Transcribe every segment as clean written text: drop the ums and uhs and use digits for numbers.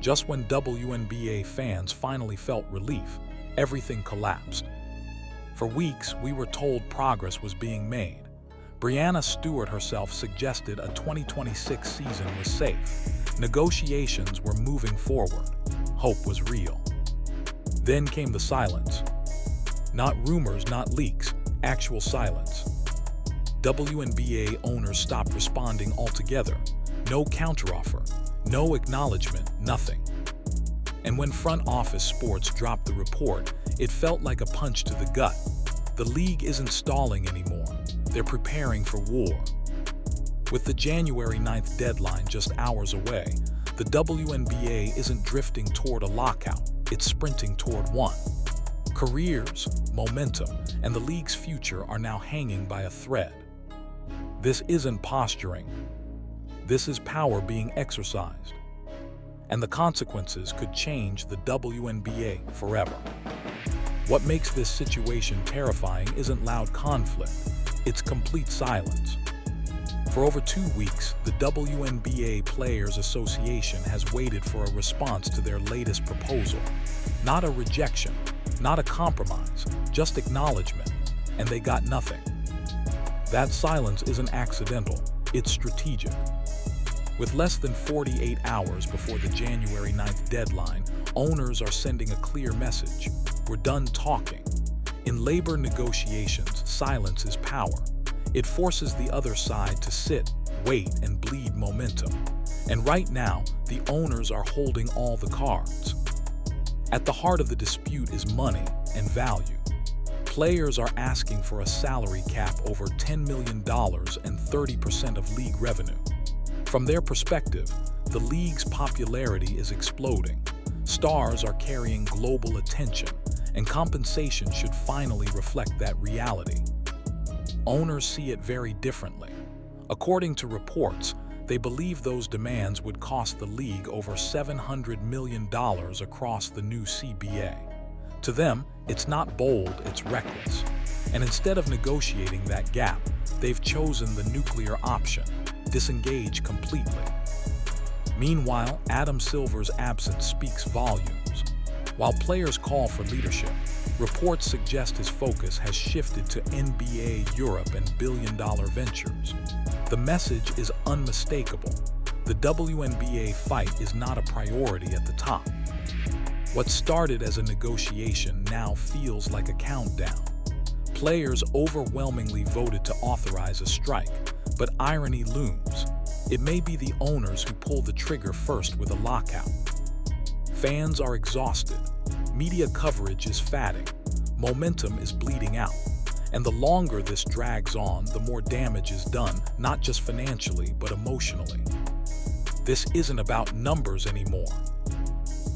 Just when WNBA fans finally felt relief, everything collapsed. For weeks, we were told progress was being made. Breanna Stewart herself suggested a 2026 season was safe. Negotiations were moving forward. Hope was real. Then came the silence. Not rumors, not leaks, actual silence. WNBA owners stopped responding altogether. No counteroffer, no acknowledgement, nothing. And when front office sports dropped the report, it felt like a punch to the gut. The league isn't stalling anymore. They're preparing for war. With the January 9th deadline just hours away, the WNBA isn't drifting toward a lockout, it's sprinting toward one. Careers, momentum, and the league's future are now hanging by a thread. This isn't posturing. This is power being exercised. And the consequences could change the WNBA forever. What makes this situation terrifying isn't loud conflict, it's complete silence. For over 2 weeks, the WNBA Players Association has waited for a response to their latest proposal. Not a rejection, not a compromise, just acknowledgement, and they got nothing. That silence isn't accidental, it's strategic. With less than 48 hours before the January 9th deadline, owners are sending a clear message. We're done talking. In labor negotiations, silence is power. It forces the other side to sit, wait, and bleed momentum. And right now, the owners are holding all the cards. At the heart of the dispute is money and value. Players are asking for a salary cap over $10 million and 30% of league revenue. From their perspective, the league's popularity is exploding. Stars are carrying global attention, and compensation should finally reflect that reality. Owners see it very differently. According to reports, they believe those demands would cost the league over $700 million across the new CBA. To them, it's not bold, it's reckless. And instead of negotiating that gap, they've chosen the nuclear option: disengage completely. Meanwhile, Adam Silver's absence speaks volumes. While players call for leadership, reports suggest his focus has shifted to NBA Europe and billion-dollar ventures. The message is unmistakable. The WNBA fight is not a priority at the top. What started as a negotiation now feels like a countdown. Players overwhelmingly voted to authorize a strike, but irony looms. It may be the owners who pull the trigger first with a lockout. Fans are exhausted. Media coverage is fatting. Momentum is bleeding out. And the longer this drags on, the more damage is done, not just financially, but emotionally. This isn't about numbers anymore.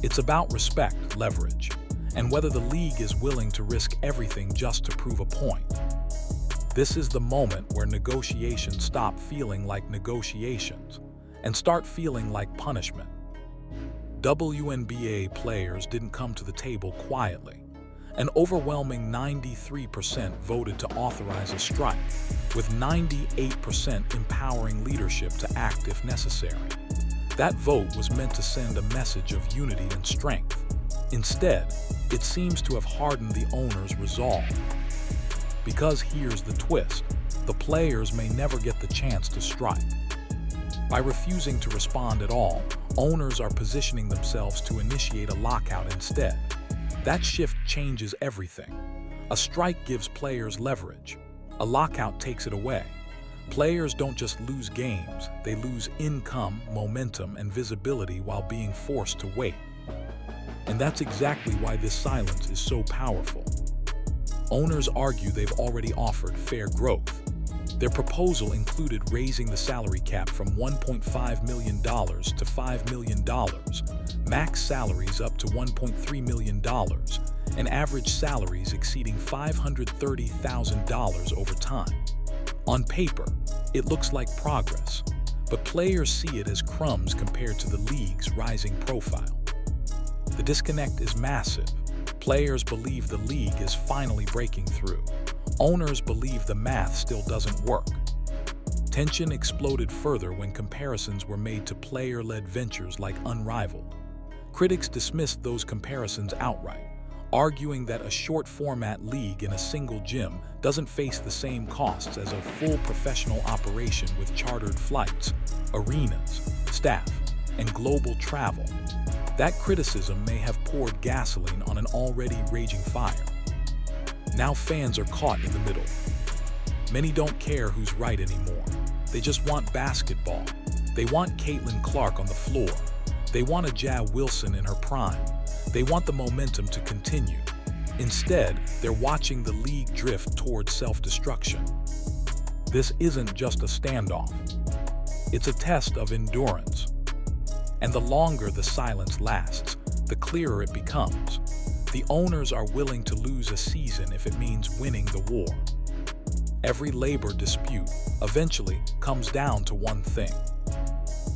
It's about respect, leverage, and whether the league is willing to risk everything just to prove a point. This is the moment where negotiations stop feeling like negotiations and start feeling like punishment. WNBA players didn't come to the table quietly. An overwhelming 93% voted to authorize a strike, with 98% empowering leadership to act if necessary. That vote was meant to send a message of unity and strength. Instead, it seems to have hardened the owners' resolve. Because here's the twist: the players may never get the chance to strike. By refusing to respond at all, owners are positioning themselves to initiate a lockout instead. That shift changes everything. A strike gives players leverage. A lockout takes it away. Players don't just lose games, they lose income, momentum, and visibility while being forced to wait. And that's exactly why this silence is so powerful. Owners argue they've already offered fair growth. Their proposal included raising the salary cap from $1.5 million to $5 million, max salaries up to $1.3 million, and average salaries exceeding $530,000 over time. On paper, it looks like progress, but players see it as crumbs compared to the league's rising profile. The disconnect is massive. Players believe the league is finally breaking through. Owners believe the math still doesn't work. Tension exploded further when comparisons were made to player-led ventures like Unrivaled. Critics dismissed those comparisons outright, arguing that a short-format league in a single gym doesn't face the same costs as a full professional operation with chartered flights, arenas, staff, and global travel. That criticism may have poured gasoline on an already raging fire. Now fans are caught in the middle. Many don't care who's right anymore. They just want basketball. They want Caitlin Clark on the floor. They want a Ja Wilson in her prime. They want the momentum to continue. Instead, they're watching the league drift towards self-destruction. This isn't just a standoff. It's a test of endurance. And the longer the silence lasts, the clearer it becomes. The owners are willing to lose a season if it means winning the war. Every labor dispute eventually comes down to one thing: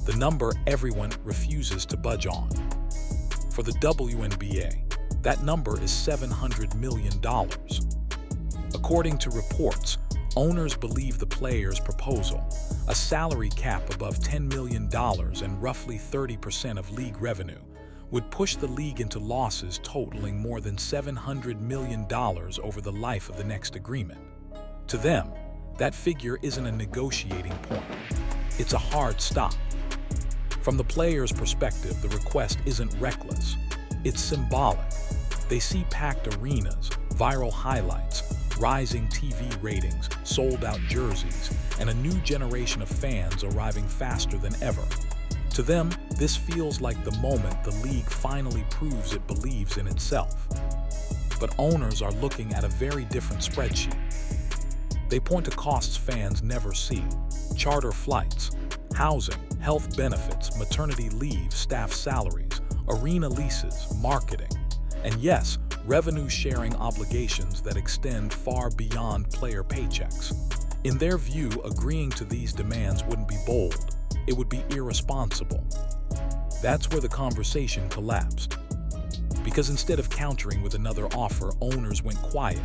the number everyone refuses to budge on. For the WNBA, that number is $700 million. According to reports, owners believe the players' proposal, a salary cap above $10 million and roughly 30% of league revenue, would push the league into losses totaling more than $700 million over the life of the next agreement. To them, that figure isn't a negotiating point. It's a hard stop. From the players' perspective, the request isn't reckless. It's symbolic. They see packed arenas, viral highlights, rising TV ratings, sold-out jerseys, and a new generation of fans arriving faster than ever. To them, this feels like the moment the league finally proves it believes in itself. But owners are looking at a very different spreadsheet. They point to costs fans never see: charter flights, housing, health benefits, maternity leave, staff salaries, arena leases, marketing, and yes, revenue-sharing obligations that extend far beyond player paychecks. In their view, agreeing to these demands wouldn't be bold, it would be irresponsible. That's where the conversation collapsed. Because instead of countering with another offer, owners went quiet.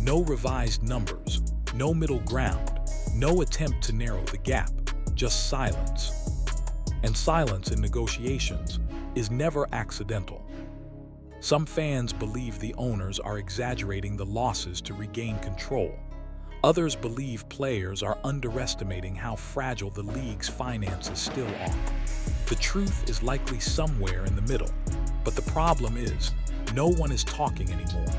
No revised numbers, no middle ground, no attempt to narrow the gap, just silence. And silence in negotiations is never accidental. Some fans believe the owners are exaggerating the losses to regain control. Others believe players are underestimating how fragile the league's finances still are. The truth is likely somewhere in the middle, but the problem is, no one is talking anymore.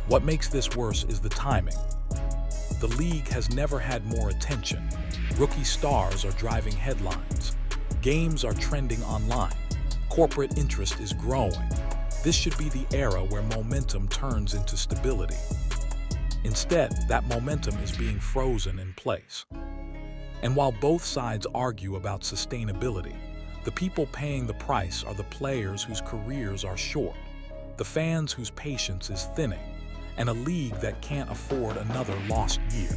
What makes this worse is the timing. The league has never had more attention. Rookie stars are driving headlines. Games are trending online. Corporate interest is growing. This should be the era where momentum turns into stability. Instead, that momentum is being frozen in place. And while both sides argue about sustainability, the people paying the price are the players whose careers are short, the fans whose patience is thinning, and a league that can't afford another lost year.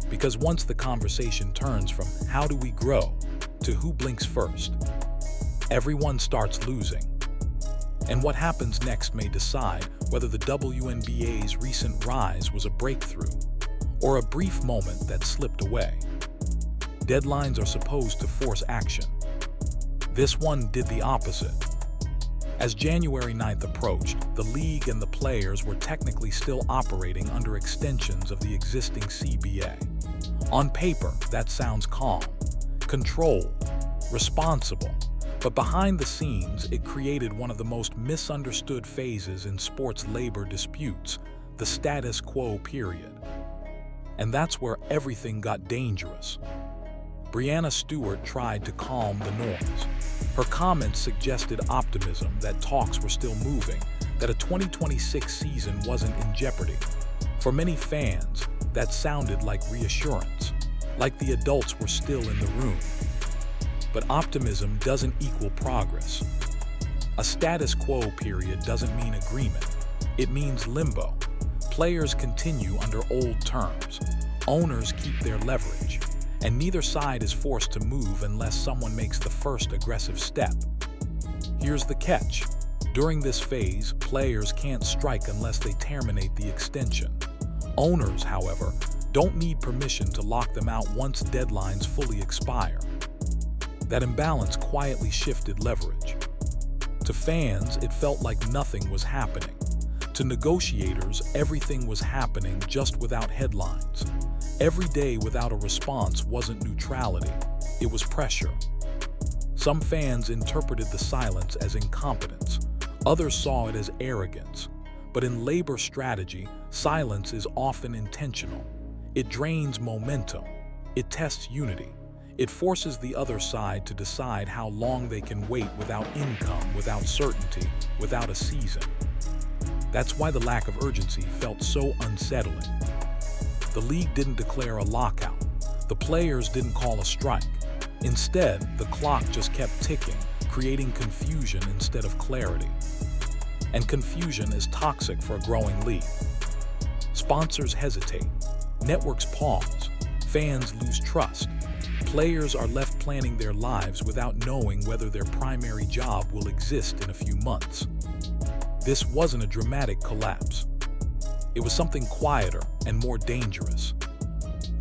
Because once the conversation turns from how do we grow to who blinks first, everyone starts losing. And what happens next may decide whether the WNBA's recent rise was a breakthrough or a brief moment that slipped away. Deadlines are supposed to force action. This one did the opposite. As January 9th approached, the league and the players were technically still operating under extensions of the existing CBA. On paper, that sounds calm, controlled, responsible. But behind the scenes, it created one of the most misunderstood phases in sports labor disputes, the status quo period. And that's where everything got dangerous. Breanna Stewart tried to calm the noise. Her comments suggested optimism that talks were still moving, that a 2026 season wasn't in jeopardy. For many fans, that sounded like reassurance, like the adults were still in the room. But optimism doesn't equal progress. A status quo period doesn't mean agreement. It means limbo. Players continue under old terms. Owners keep their leverage. And neither side is forced to move unless someone makes the first aggressive step. Here's the catch. During this phase, players can't strike unless they terminate the extension. Owners, however, don't need permission to lock them out once deadlines fully expire. That imbalance quietly shifted leverage. To fans, it felt like nothing was happening. To negotiators, everything was happening just without headlines. Every day without a response wasn't neutrality, it was pressure. Some fans interpreted the silence as incompetence. Others saw it as arrogance. But in labor strategy, silence is often intentional. It drains momentum. It tests unity. It forces the other side to decide how long they can wait without income, without certainty, without a season. That's why the lack of urgency felt so unsettling. The league didn't declare a lockout. The players didn't call a strike. Instead, the clock just kept ticking, creating confusion instead of clarity. And confusion is toxic for a growing league. Sponsors hesitate. Networks pause. Fans lose trust. Players are left planning their lives without knowing whether their primary job will exist in a few months. This wasn't a dramatic collapse. It was something quieter and more dangerous.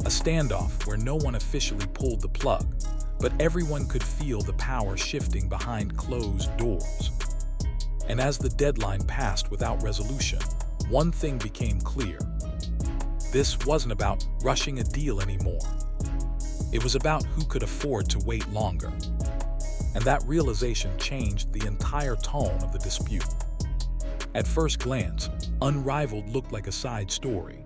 A standoff where no one officially pulled the plug, but everyone could feel the power shifting behind closed doors. And as the deadline passed without resolution, one thing became clear. This wasn't about rushing a deal anymore. It was about who could afford to wait longer. And that realization changed the entire tone of the dispute. At first glance, Unrivaled looked like a side story.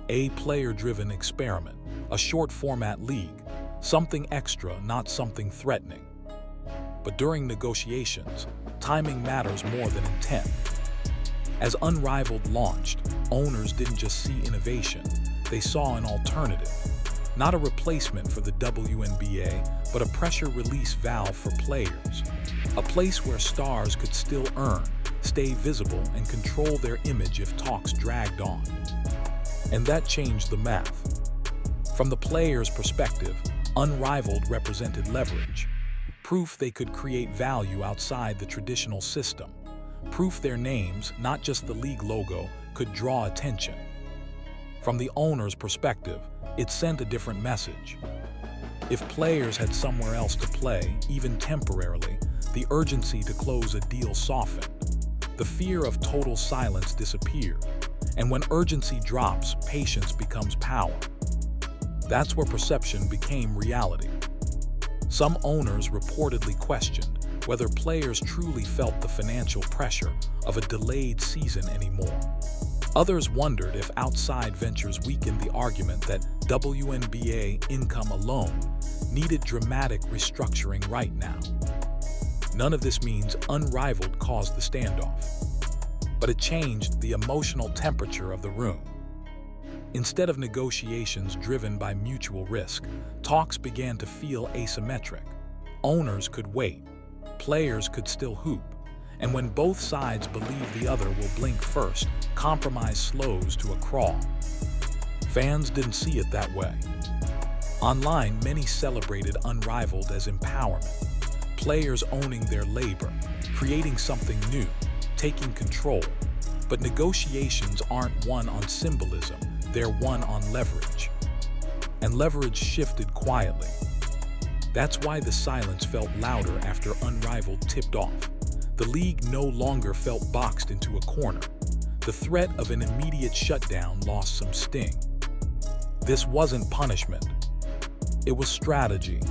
A player-driven experiment, a short-format league, something extra, not something threatening. But during negotiations, timing matters more than intent. As Unrivaled launched, owners didn't just see innovation, they saw an alternative. Not a replacement for the WNBA, but a pressure release valve for players. A place where stars could still earn, stay visible, and control their image if talks dragged on. And that changed the math. From the players' perspective, Unrivaled represented leverage. Proof they could create value outside the traditional system. Proof their names, not just the league logo, could draw attention. From the owner's perspective, it sent a different message. If players had somewhere else to play, even temporarily, the urgency to close a deal softened. The fear of total silence disappeared. And when urgency drops, patience becomes power. That's where perception became reality. Some owners reportedly questioned whether players truly felt the financial pressure of a delayed season anymore. Others wondered if outside ventures weakened the argument that WNBA income alone needed dramatic restructuring right now. None of this means Unrivaled caused the standoff, but it changed the emotional temperature of the room. Instead of negotiations driven by mutual risk, talks began to feel asymmetric. Owners could wait, players could still hoop, and when both sides believe the other will blink first, compromise slows to a crawl. Fans didn't see it that way. Online, many celebrated Unrivaled as empowerment. Players owning their labor, creating something new, taking control. But negotiations aren't won on symbolism, they're won on leverage. And leverage shifted quietly. That's why the silence felt louder after Unrivaled tipped off. The league no longer felt boxed into a corner. The threat of an immediate shutdown lost some sting. This wasn't punishment. It was strategy.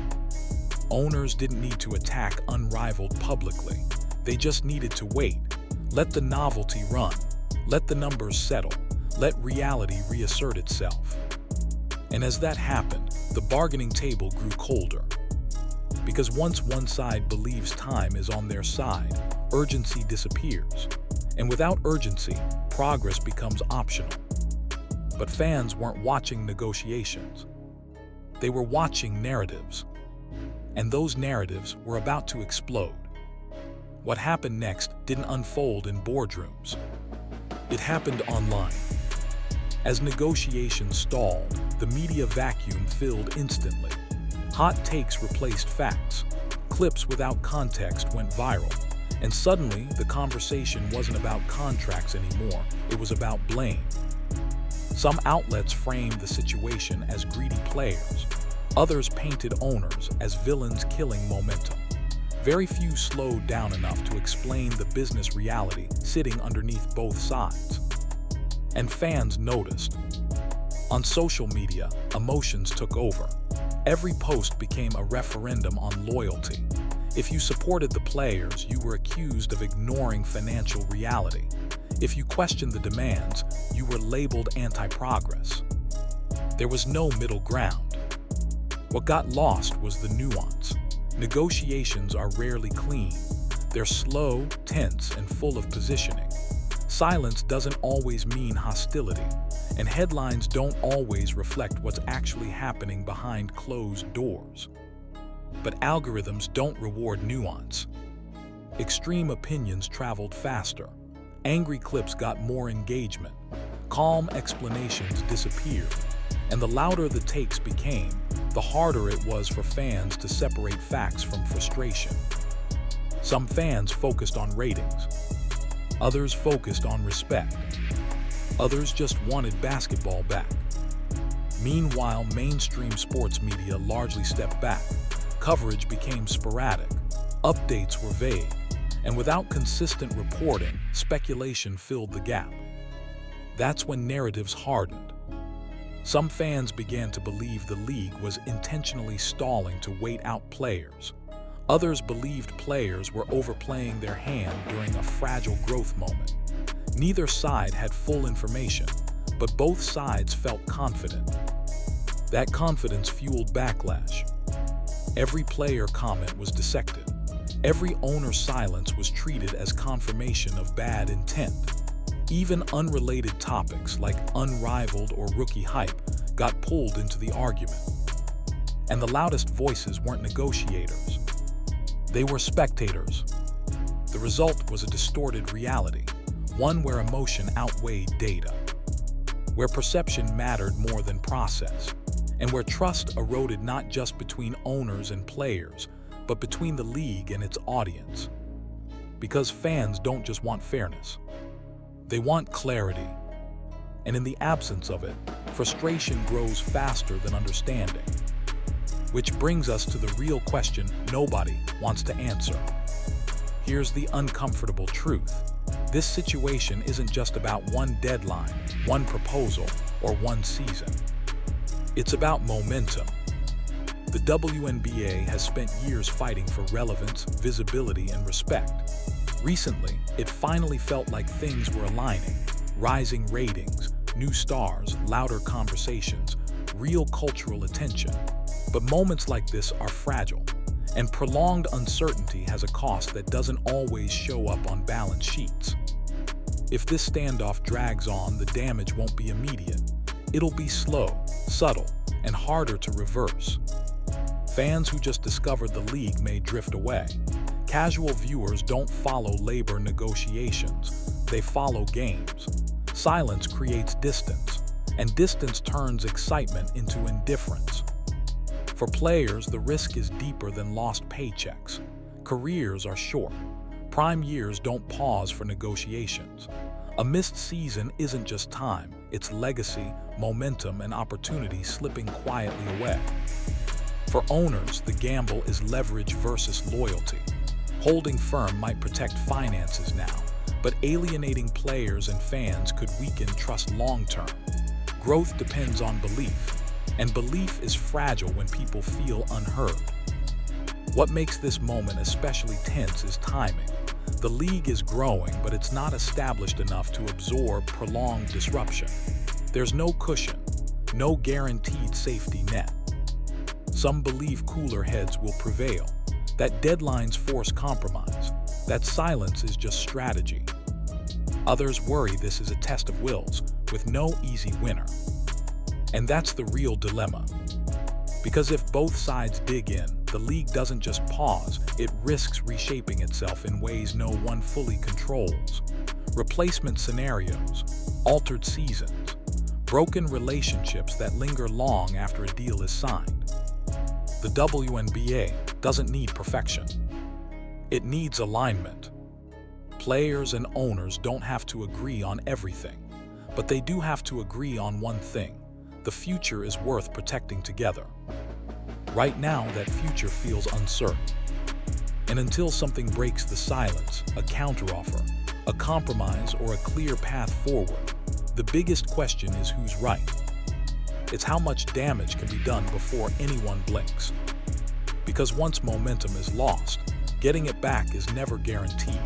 Owners didn't need to attack Unrivaled publicly. They just needed to wait. Let the novelty run. Let the numbers settle. Let reality reassert itself. And as that happened, the bargaining table grew colder. Because once one side believes time is on their side, urgency disappears. And without urgency, progress becomes optional. But fans weren't watching negotiations. They were watching narratives. And those narratives were about to explode. What happened next didn't unfold in boardrooms. It happened online. As negotiations stalled, the media vacuum filled instantly. Hot takes replaced facts. Clips without context went viral. And suddenly, the conversation wasn't about contracts anymore. It was about blame. Some outlets framed the situation as greedy players. Others painted owners as villains killing momentum. Very few slowed down enough to explain the business reality sitting underneath both sides. And fans noticed. On social media, emotions took over. Every post became a referendum on loyalty. If you supported the players, you were accused of ignoring financial reality. If you questioned the demands, you were labeled anti-progress. There was no middle ground. What got lost was the nuance. Negotiations are rarely clean. They're slow, tense, and full of positioning. Silence doesn't always mean hostility, and headlines don't always reflect what's actually happening behind closed doors. But algorithms don't reward nuance. Extreme opinions traveled faster. Angry clips got more engagement. Calm explanations disappeared. And the louder the takes became, the harder it was for fans to separate facts from frustration. Some fans focused on ratings. Others focused on respect. Others just wanted basketball back. Meanwhile, mainstream sports media largely stepped back. Coverage became sporadic. Updates were vague. And without consistent reporting, speculation filled the gap. That's when narratives hardened. Some fans began to believe the league was intentionally stalling to wait out players. Others believed players were overplaying their hand during a fragile growth moment. Neither side had full information, but both sides felt confident. That confidence fueled backlash. Every player comment was dissected. Every owner's silence was treated as confirmation of bad intent. Even unrelated topics like unrivaled or rookie hype got pulled into the argument. And the loudest voices weren't negotiators. They were spectators. The result was a distorted reality, one where emotion outweighed data, where perception mattered more than process, and where trust eroded not just between owners and players, but between the league and its audience. Because fans don't just want fairness. They want clarity. And in the absence of it, frustration grows faster than understanding. Which brings us to the real question nobody wants to answer. Here's the uncomfortable truth. This situation isn't just about one deadline, one proposal, or one season. It's about momentum. The WNBA has spent years fighting for relevance, visibility, and respect. Recently, it finally felt like things were aligning. Rising ratings, new stars, louder conversations, real cultural attention. But moments like this are fragile, and prolonged uncertainty has a cost that doesn't always show up on balance sheets. If this standoff drags on, the damage won't be immediate. It'll be slow, subtle, and harder to reverse. Fans who just discovered the league may drift away. Casual viewers don't follow labor negotiations, they follow games. Silence creates distance, and distance turns excitement into indifference. For players, the risk is deeper than lost paychecks. Careers are short. Prime years don't pause for negotiations. A missed season isn't just time, it's legacy, momentum, and opportunity slipping quietly away. For owners, the gamble is leverage versus loyalty. Holding firm might protect finances now, but alienating players and fans could weaken trust long-term. Growth depends on belief, and belief is fragile when people feel unheard. What makes this moment especially tense is timing. The league is growing, but it's not established enough to absorb prolonged disruption. There's no cushion, no guaranteed safety net. Some believe cooler heads will prevail, that deadlines force compromise, that silence is just strategy. Others worry this is a test of wills, with no easy winner. And that's the real dilemma. Because if both sides dig in, the league doesn't just pause, it risks reshaping itself in ways no one fully controls. Replacement scenarios, altered seasons, broken relationships that linger long after a deal is signed. The WNBA doesn't need perfection. It needs alignment. Players and owners don't have to agree on everything, but they do have to agree on one thing. The future is worth protecting together. Right now, that future feels uncertain. And until something breaks the silence, a counteroffer, a compromise, or a clear path forward, the biggest question is who's right. It's how much damage can be done before anyone blinks. Because once momentum is lost, getting it back is never guaranteed.